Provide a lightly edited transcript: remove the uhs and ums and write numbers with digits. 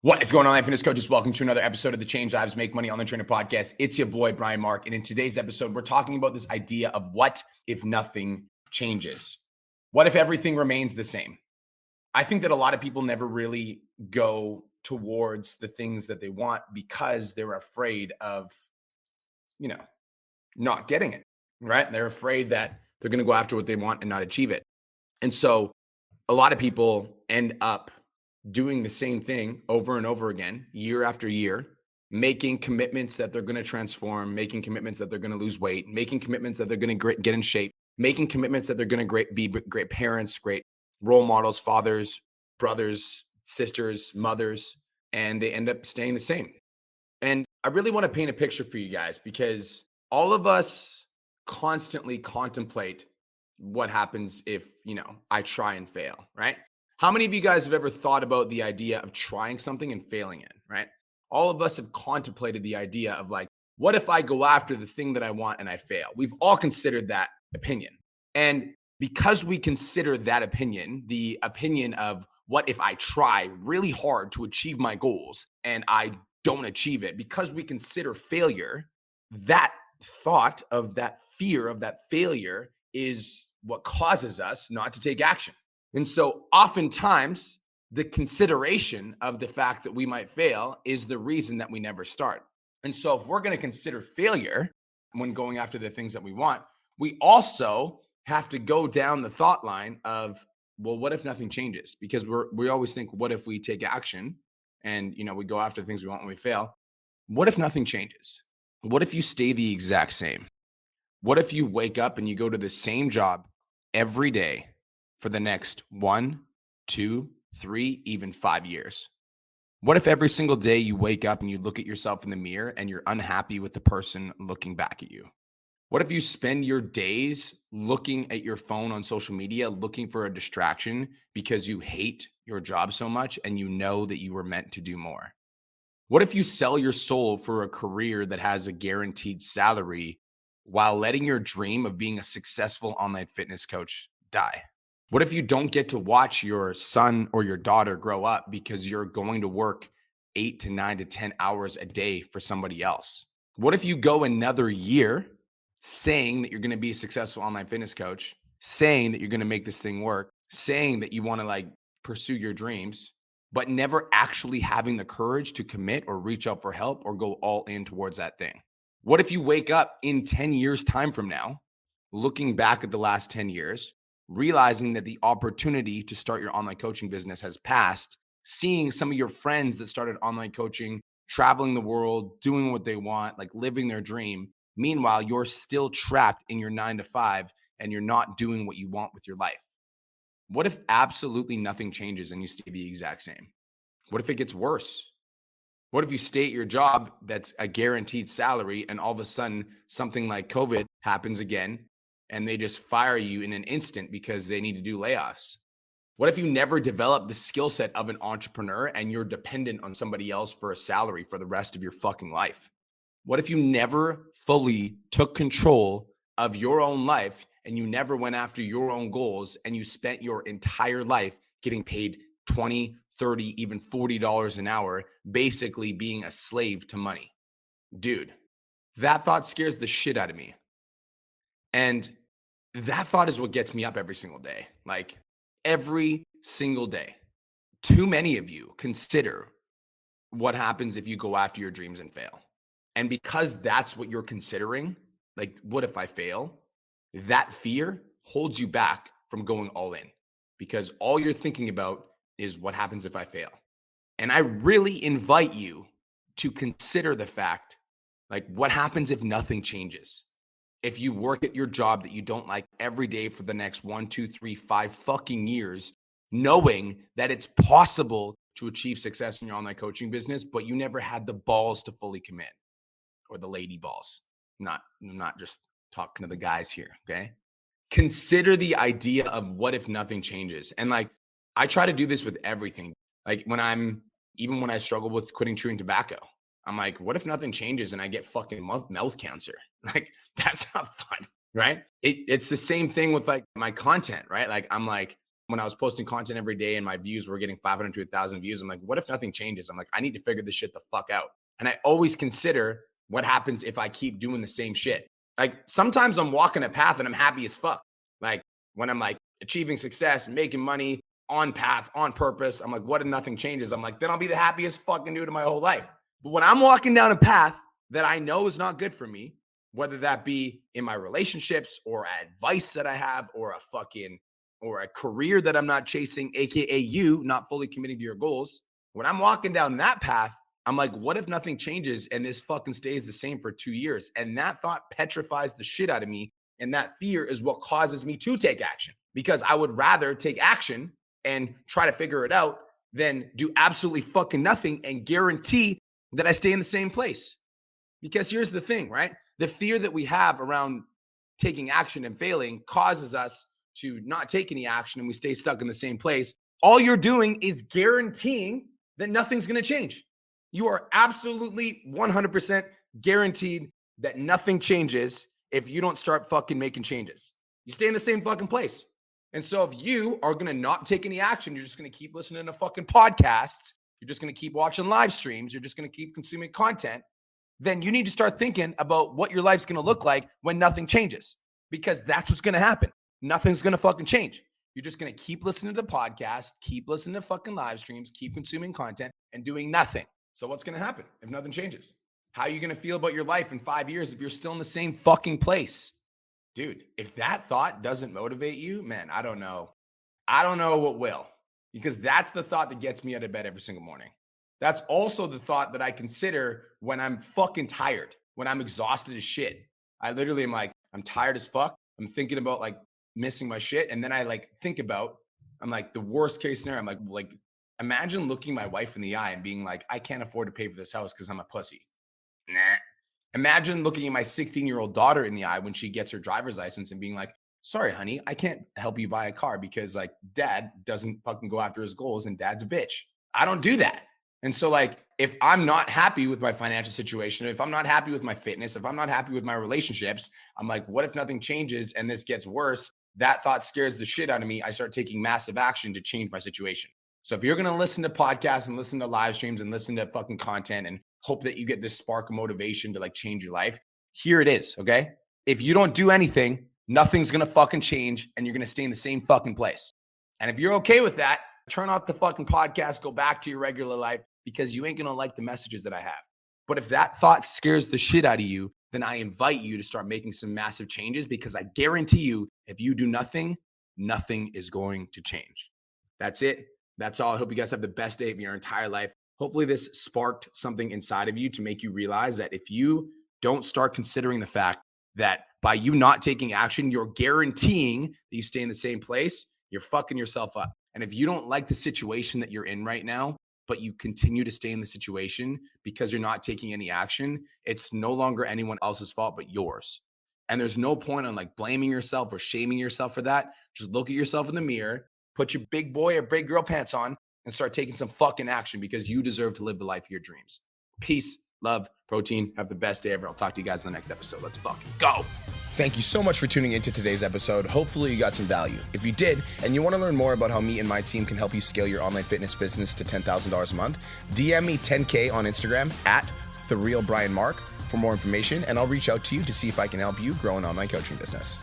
What is going on, fitness coaches? Welcome to another episode of the Change Lives Make Money Online Trainer podcast. It's your boy, Brian Mark. And in today's episode, we're talking about this idea of what if nothing changes? What if everything remains the same? I think that a lot of people never really go towards the things that they want because they're afraid of, you know, not getting it, right? They're afraid that they're going to go after what they want and not achieve it. And so a lot of people end up doing the same thing over and over again, year after year, making commitments that they're going to transform, making commitments that they're going to lose weight, making commitments that they're going to get in shape, making commitments that they're going to be great parents, great role models, fathers, brothers, sisters, mothers, and they end up staying the same. And I really want to paint a picture for you guys because all of us constantly contemplate what happens if, I try and fail, right? How many of you guys have ever thought about the idea of trying something and failing it, right? All of us have contemplated the idea of like, what if I go after the thing that I want and I fail? We've all considered that opinion. And because we consider that opinion, the opinion of what if I try really hard to achieve my goals and I don't achieve it, because we consider failure, that thought of that fear of that failure is what causes us not to take action. And so oftentimes the consideration of the fact that we might fail is the reason that we never start. And so if we're going to consider failure when going after the things that we want, we also have to go down the thought line of, well, what if nothing changes? Because we always think, what if we take action and we go after the things we want when we fail? What if nothing changes? What if you stay the exact same? What if you wake up and you go to the same job every day for the next 1, 2, 3, even 5 years? What if every single day you wake up and you look at yourself in the mirror and you're unhappy with the person looking back at you? What if you spend your days looking at your phone on social media, looking for a distraction because you hate your job so much and you know that you were meant to do more? What if you sell your soul for a career that has a guaranteed salary while letting your dream of being a successful online fitness coach die? What if you don't get to watch your son or your daughter grow up because you're going to work 8 to 9 to 10 hours a day for somebody else? What if you go another year saying that you're going to be a successful online fitness coach, saying that you're going to make this thing work, saying that you want to pursue your dreams, but never actually having the courage to commit or reach out for help or go all in towards that thing? What if you wake up in 10 years time from now, looking back at the last 10 years, realizing that the opportunity to start your online coaching business has passed, seeing some of your friends that started online coaching, traveling the world, doing what they want, like living their dream. Meanwhile, you're still trapped in your 9 to 5 and you're not doing what you want with your life. What if absolutely nothing changes and you stay the exact same? What if it gets worse? What if you stay at your job that's a guaranteed salary and all of a sudden something like COVID happens again and they just fire you in an instant because they need to do layoffs? What if you never develop the skill set of an entrepreneur and you're dependent on somebody else for a salary for the rest of your fucking life? What if you never fully took control of your own life and you never went after your own goals and you spent your entire life getting paid 20, 30, even $40 an hour, basically being a slave to money? Dude, that thought scares the shit out of me. And that thought is what gets me up every single day. Like every single day. Too many of you consider what happens if you go after your dreams and fail. And because that's what you're considering, like, what if I fail? That fear holds you back from going all in because all you're thinking about is what happens if I fail. And I really invite you to consider the fact, like, what happens if nothing changes? If you work at your job that you don't like every day for the next 1, 2, 3, 5 fucking years, knowing that it's possible to achieve success in your online coaching business, but you never had the balls to fully commit, or the lady balls. I'm not just talking to the guys here, okay? Consider the idea of what if nothing changes. And I try to do this with everything. Like even when I struggle with quitting chewing tobacco, I'm like, what if nothing changes and I get fucking mouth cancer? Like, that's not fun, right? It's the same thing with like my content, right? Like, I'm like, when I was posting content every day and my views were getting 500 to 1,000 views, I'm like, what if nothing changes? I'm like, I need to figure this shit the fuck out. And I always consider what happens if I keep doing the same shit. Like sometimes I'm walking a path and I'm happy as fuck. Like when I'm like achieving success, making money, on path, on purpose, I'm like, what if nothing changes? I'm like, then I'll be the happiest fucking dude in my whole life. But when I'm walking down a path that I know is not good for me, whether that be in my relationships or advice that I have or a career that I'm not chasing, AKA you not fully committing to your goals. When I'm walking down that path, I'm like, what if nothing changes and this fucking stays the same for 2 years? And that thought petrifies the shit out of me. And that fear is what causes me to take action, because I would rather take action and try to figure it out than do absolutely fucking nothing and guarantee that I stay in the same place. Because here's the thing, right? The fear that we have around taking action and failing causes us to not take any action and we stay stuck in the same place. All you're doing is guaranteeing that nothing's going to change. You are absolutely 100% guaranteed that nothing changes if you don't start fucking making changes. You stay in the same fucking place. And so if you are going to not take any action, you're just going to keep listening to fucking podcasts, you're just going to keep watching live streams, you're just going to keep consuming content, then you need to start thinking about what your life's going to look like when nothing changes, because that's what's going to happen. Nothing's going to fucking change. You're just going to keep listening to podcasts, keep listening to fucking live streams, keep consuming content and doing nothing. So what's going to happen if nothing changes? How are you going to feel about your life in 5 years if you're still in the same fucking place? Dude, if that thought doesn't motivate you, man, I don't know. I don't know what will, because that's the thought that gets me out of bed every single morning. That's also the thought that I consider when I'm fucking tired, when I'm exhausted as shit. I literally am like, I'm tired as fuck. I'm thinking about like missing my shit. And then I like think about, I'm like the worst case scenario. I'm like, imagine looking my wife in the eye and being like, I can't afford to pay for this house because I'm a pussy. Nah. Imagine looking at my 16-year-old daughter in the eye when she gets her driver's license and being like, sorry, honey, I can't help you buy a car because like dad doesn't fucking go after his goals and dad's a bitch. I don't do that. And so like, if I'm not happy with my financial situation, if I'm not happy with my fitness, if I'm not happy with my relationships, I'm like, what if nothing changes and this gets worse? That thought scares the shit out of me. I start taking massive action to change my situation. So if you're going to listen to podcasts and listen to live streams and listen to fucking content and hope that you get this spark of motivation to like change your life, here it is. Okay. If you don't do anything, nothing's going to fucking change and you're going to stay in the same fucking place. And if you're okay with that, turn off the fucking podcast, go back to your regular life, because you ain't going to like the messages that I have. But if that thought scares the shit out of you, then I invite you to start making some massive changes, because I guarantee you, if you do nothing, nothing is going to change. That's it. That's all. I hope you guys have the best day of your entire life. Hopefully this sparked something inside of you to make you realize that if you don't start considering the fact that by you not taking action, you're guaranteeing that you stay in the same place, you're fucking yourself up. And if you don't like the situation that you're in right now, but you continue to stay in the situation because you're not taking any action, it's no longer anyone else's fault but yours. And there's no point on like blaming yourself or shaming yourself for that. Just look at yourself in the mirror, put your big boy or big girl pants on, and start taking some fucking action, because you deserve to live the life of your dreams. Peace, love, protein. Have the best day ever. I'll talk to you guys in the next episode. Let's fucking go. Thank you so much for tuning into today's episode. Hopefully you got some value. If you did, and you want to learn more about how me and my team can help you scale your online fitness business to $10,000 a month, DM me 10K on Instagram at TheRealBrianMark for more information, and I'll reach out to you to see if I can help you grow an online coaching business.